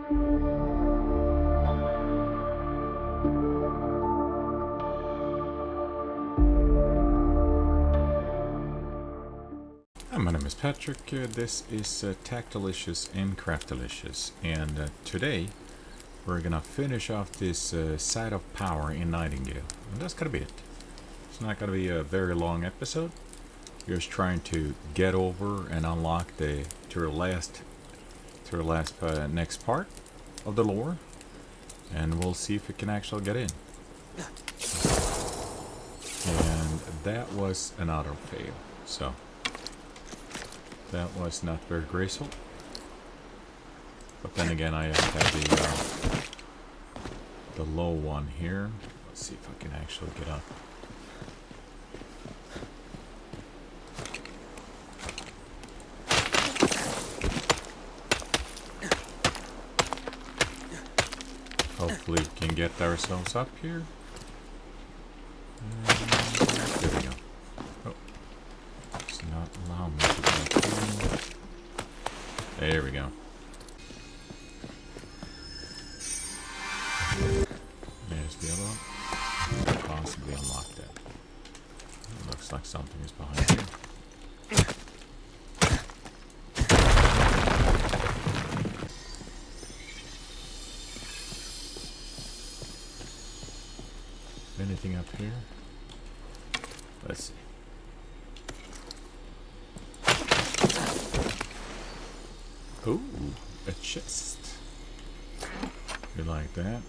Hi, my name is Patrick. This is Tactilicious and Craftilicious, and today we're gonna finish off this side of power in Nightingale, and that's gonna be it. It's not gonna be a very long episode. We're just trying to get over and unlock the next part of the lore, and we'll see if we can actually get in. And that was an auto fail, so that was not very graceful. But then again, I have the low one here. Let's see if I can actually get up. Hopefully we can get ourselves up here. There we go. Oh, it's not allowing me to go through. There we go. There's the other one. Possibly unlock that. It looks like something is behind here. Anything up here? Let's see. Ooh, a chest. You like that?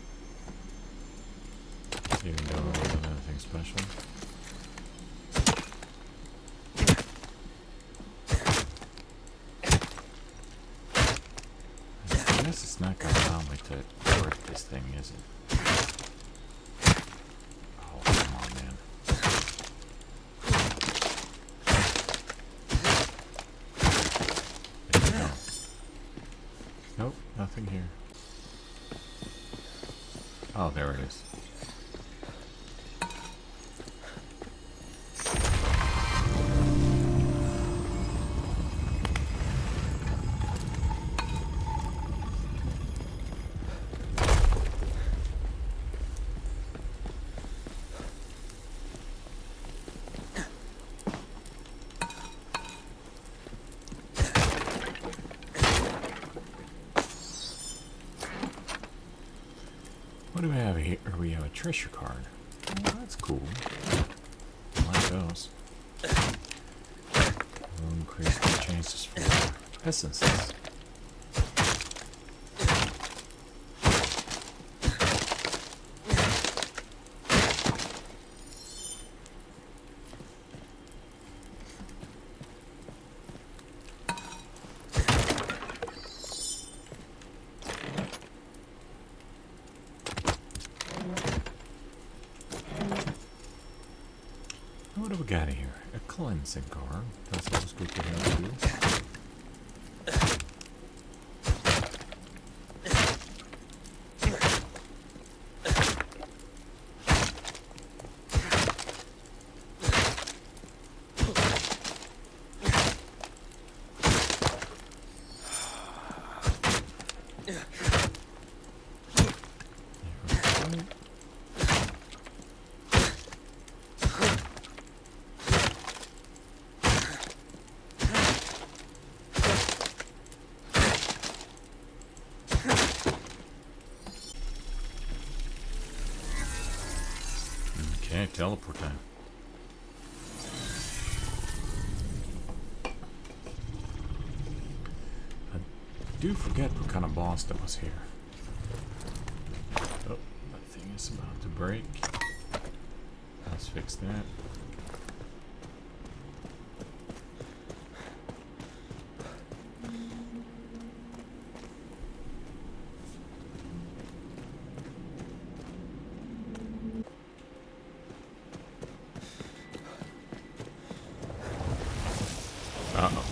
Even though it wasn't anything special. I guess it's not gonna allow me to work this thing, is it? Oh, come on, man. There we go. Nope, nothing here. Oh, there it is. What do we have here? We have a treasure card. Oh, that's cool. I like those. Increase the chances for essences. What do we got here? A cleansing card. That's always good to have too. Okay, teleport time. I do forget what kind of boss that was here. Oh, that thing is about to break. Let's fix that. Uh-oh.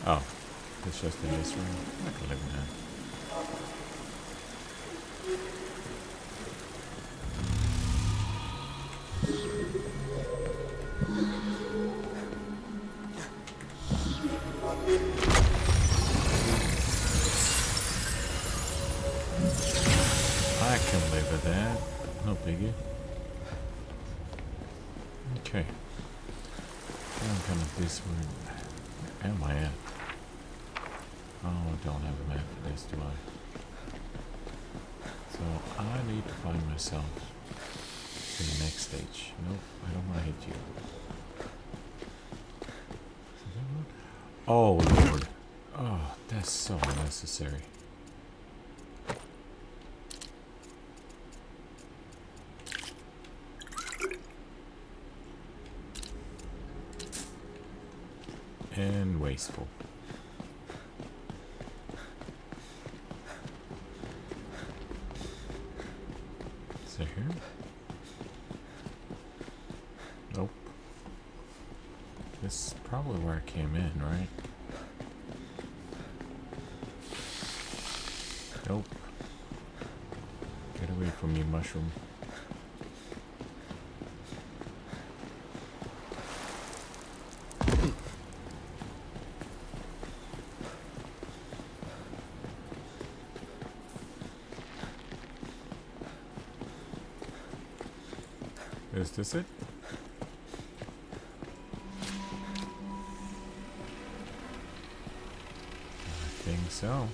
Oh, it's just in this room. I can live in that. I can live with that. No biggie. Okay. I'm kind of this room. Where am I at? Oh, I don't have a map for this, do I? So I need to find myself to the next stage. Nope, I don't want to hit you. Oh, Lord. Oh, that's so unnecessary. And wasteful. Is it here? Nope. This is probably where I came in, right? Nope. Get away from me, mushroom. Is this it? I think so.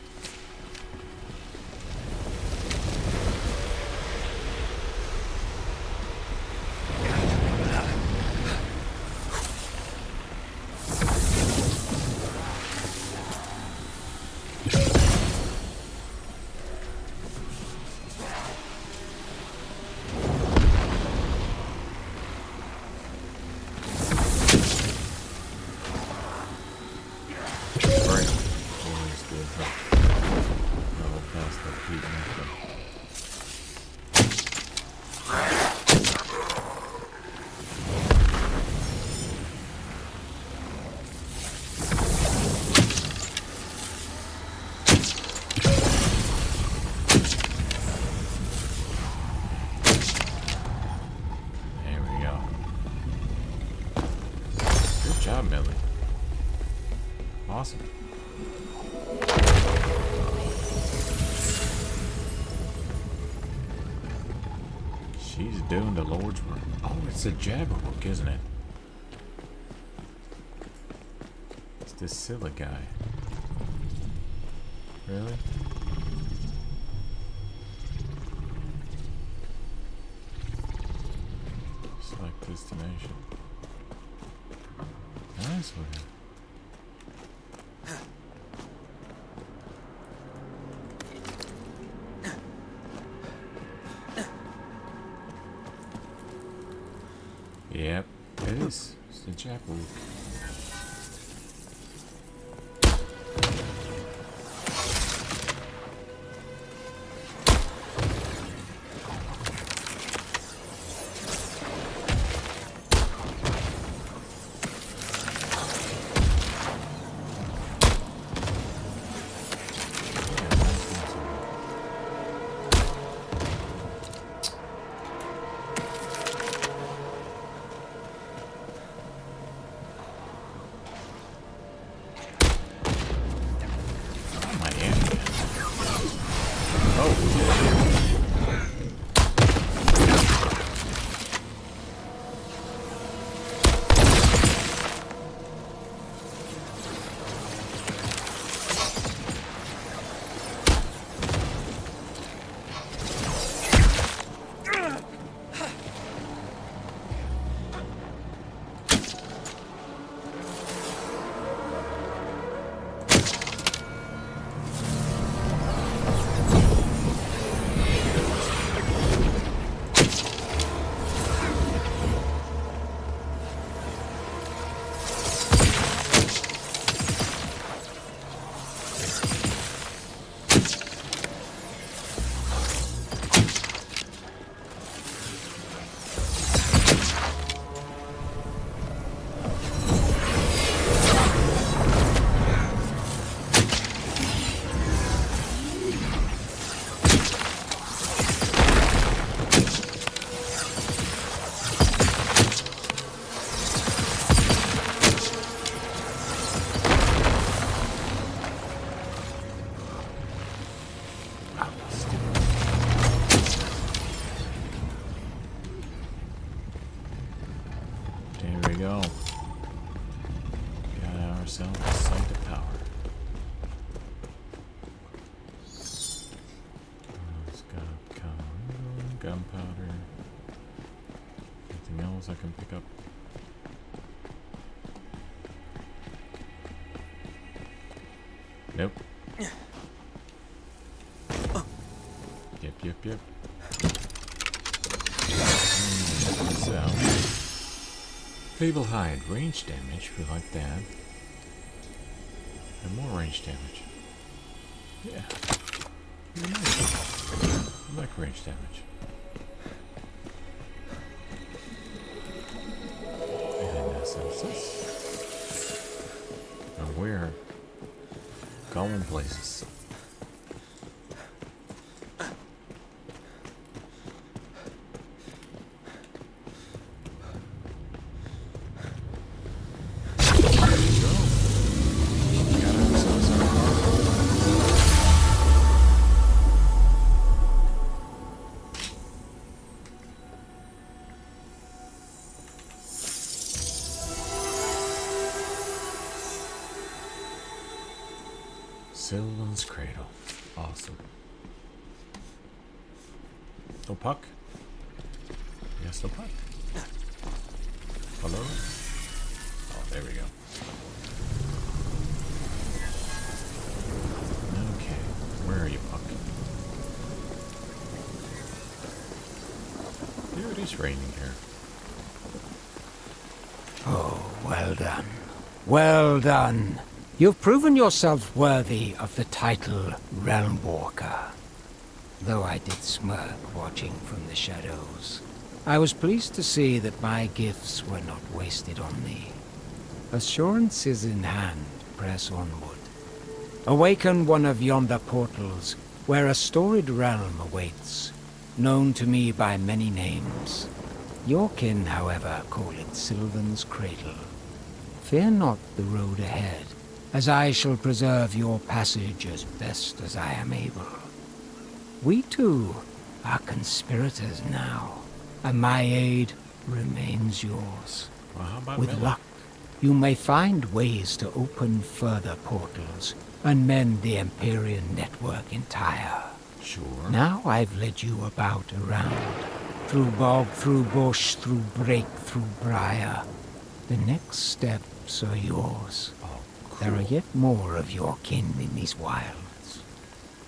Millie. Awesome. She's doing the Lord's work. Oh, it's a Jabberwock, isn't it? It's this silly guy. Really? Select destination. Nice one. Yep, it is. It's the Jabberwock. There we go. Got ourselves a sight of power. Let's got gunpowder. Anything else I can pick up? Nope. Yep. So, Fable Hide, range damage, we like that. And more range damage. Yeah. I like range damage. And this. And we're going places. Sylvan's Cradle. Awesome. No puck? Yes, no puck. Hello? Oh, there we go. Okay. Where are you, puck? Dude, it's raining here. Oh, well done. Well done. You've proven yourself worthy of the title Realm Walker. Though I did smirk watching from the shadows, I was pleased to see that my gifts were not wasted on thee. Assurances in hand, press onward. Awaken one of yonder portals, where a storied realm awaits, known to me by many names. Your kin, however, call it Sylvan's Cradle. Fear not the road ahead, as I shall preserve your passage as best as I am able. We two are conspirators now, and my aid remains yours. Well, how about With Millie? luck, you may find ways to open further portals and mend the Empyrean network entire. Sure. Now I've led you about around, through bog, through bush, through brake, through briar. The next steps are yours. Oh, cool. There are yet more of your kin in these wilds.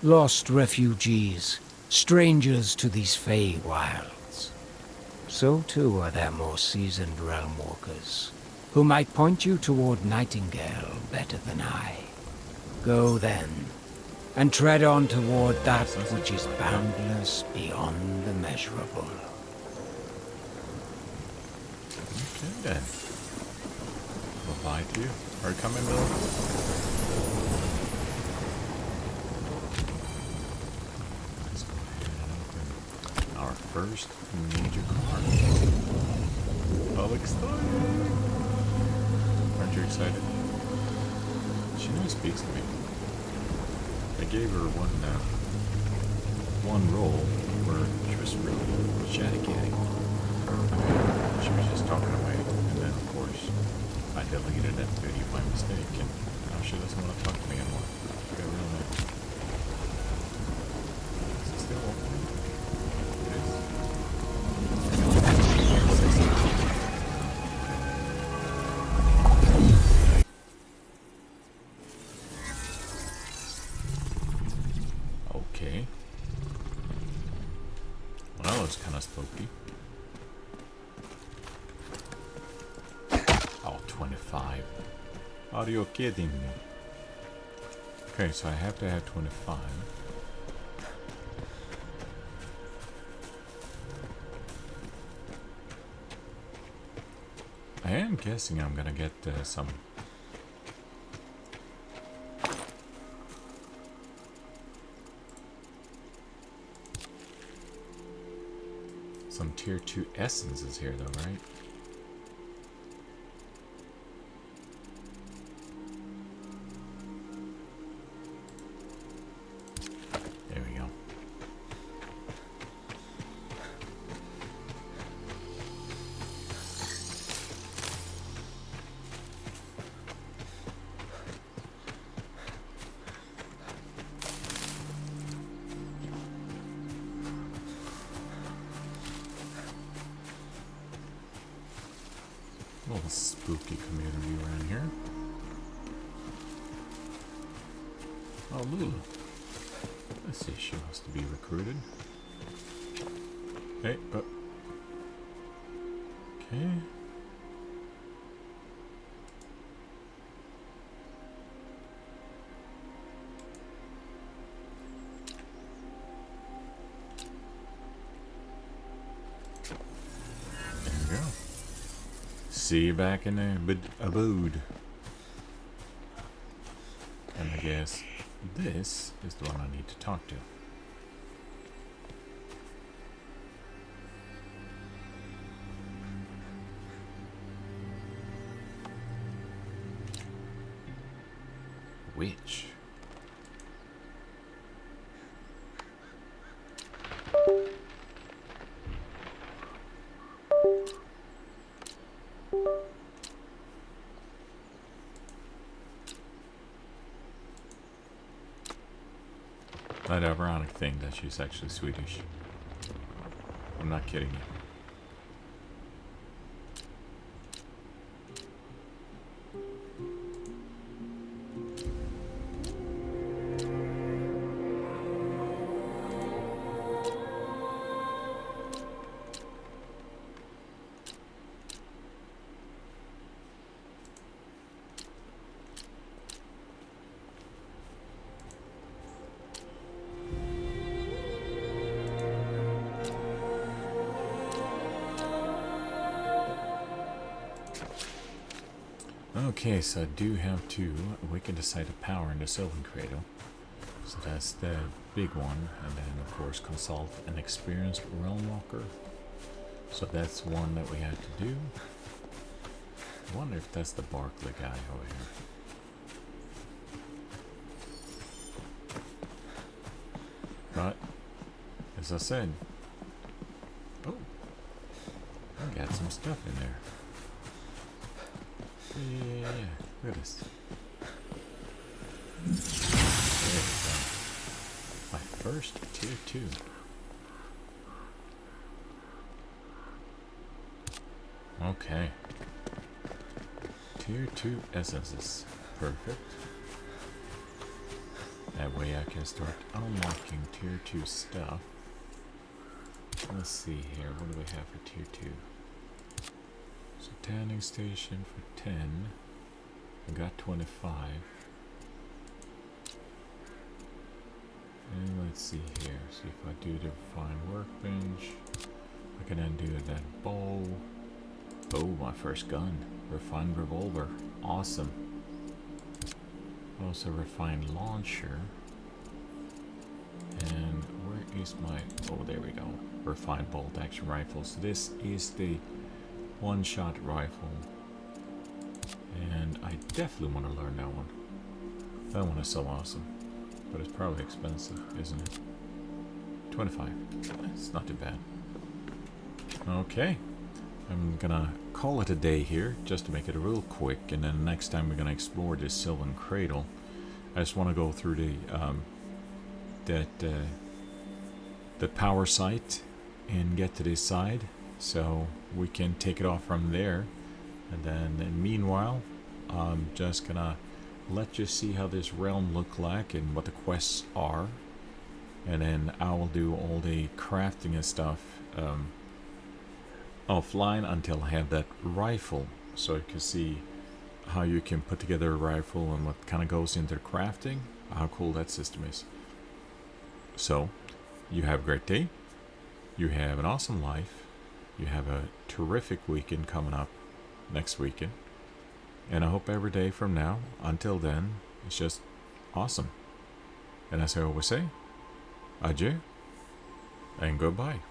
Lost refugees, strangers to these fey wilds. So too are there more seasoned realm walkers, who might point you toward Nightingale better than I. Go then, and tread on toward that which is boundless beyond the measurable. Okay then. We'll lie to you. Are you coming, Bill? Let's go ahead and open our first major card. All excited. Aren't you excited? She now speaks to me. I gave her one roll where she was really chatty-catty. She was just talking away, and then of course I deleted that video by mistake, and now she doesn't want to talk to me anymore. She got real mad. Is it still open? It is. Okay. Well, that was kind of spooky. Oh, 25. Are you kidding me? Okay, so I have to have 25. I am guessing I'm gonna get some tier 2 essences here though, right? There we go. little spooky community around here. Oh, Lulu. Let's see, she wants to be recruited. Hey, okay. There we go. See you back in the abode. And I guess this is the one I need to talk to. Which? That ironic thing that she's actually Swedish. I'm not kidding you. Okay, so I do have to awaken the site of power in the Sylvan Cradle. So that's the big one. And then, of course, consult an experienced realm walker. So that's one that we have to do. I wonder if that's the Barkley guy over here. But, as I said, oh, I got some stuff in there. Yeah, look at this. There we go. My first tier 2. Okay. Tier 2 essences. Perfect. That way I can start unlocking tier 2 stuff. Let's see here. What do we have for tier 2? So tanning station for 10. I got 25. And let's see here. See if I do the refined workbench. I can then do that bow. Oh, my first gun. Refined revolver. Awesome. Also refined launcher. And where is my... Oh, there we go. Refined bolt action rifle. So this is the one-shot rifle, and I definitely want to learn that one. That one is so awesome, but it's probably expensive, isn't it? 25. It's not too bad. Okay, I'm gonna call it a day here, just to make it real quick, and then next time we're gonna explore this Sylvan Cradle. I just want to go through the power site and get to this side, so we can take it off from there. And then meanwhile, I'm just gonna let you see how this realm look like and what the quests are, and then I will do all the crafting and stuff offline until I have that rifle, so you can see how you can put together a rifle and what kind of goes into crafting, how cool that system is. So you have a great day, you have an awesome life, you have a terrific weekend coming up next weekend. And I hope every day from now until then, it's just awesome. And as I always say, adieu and goodbye.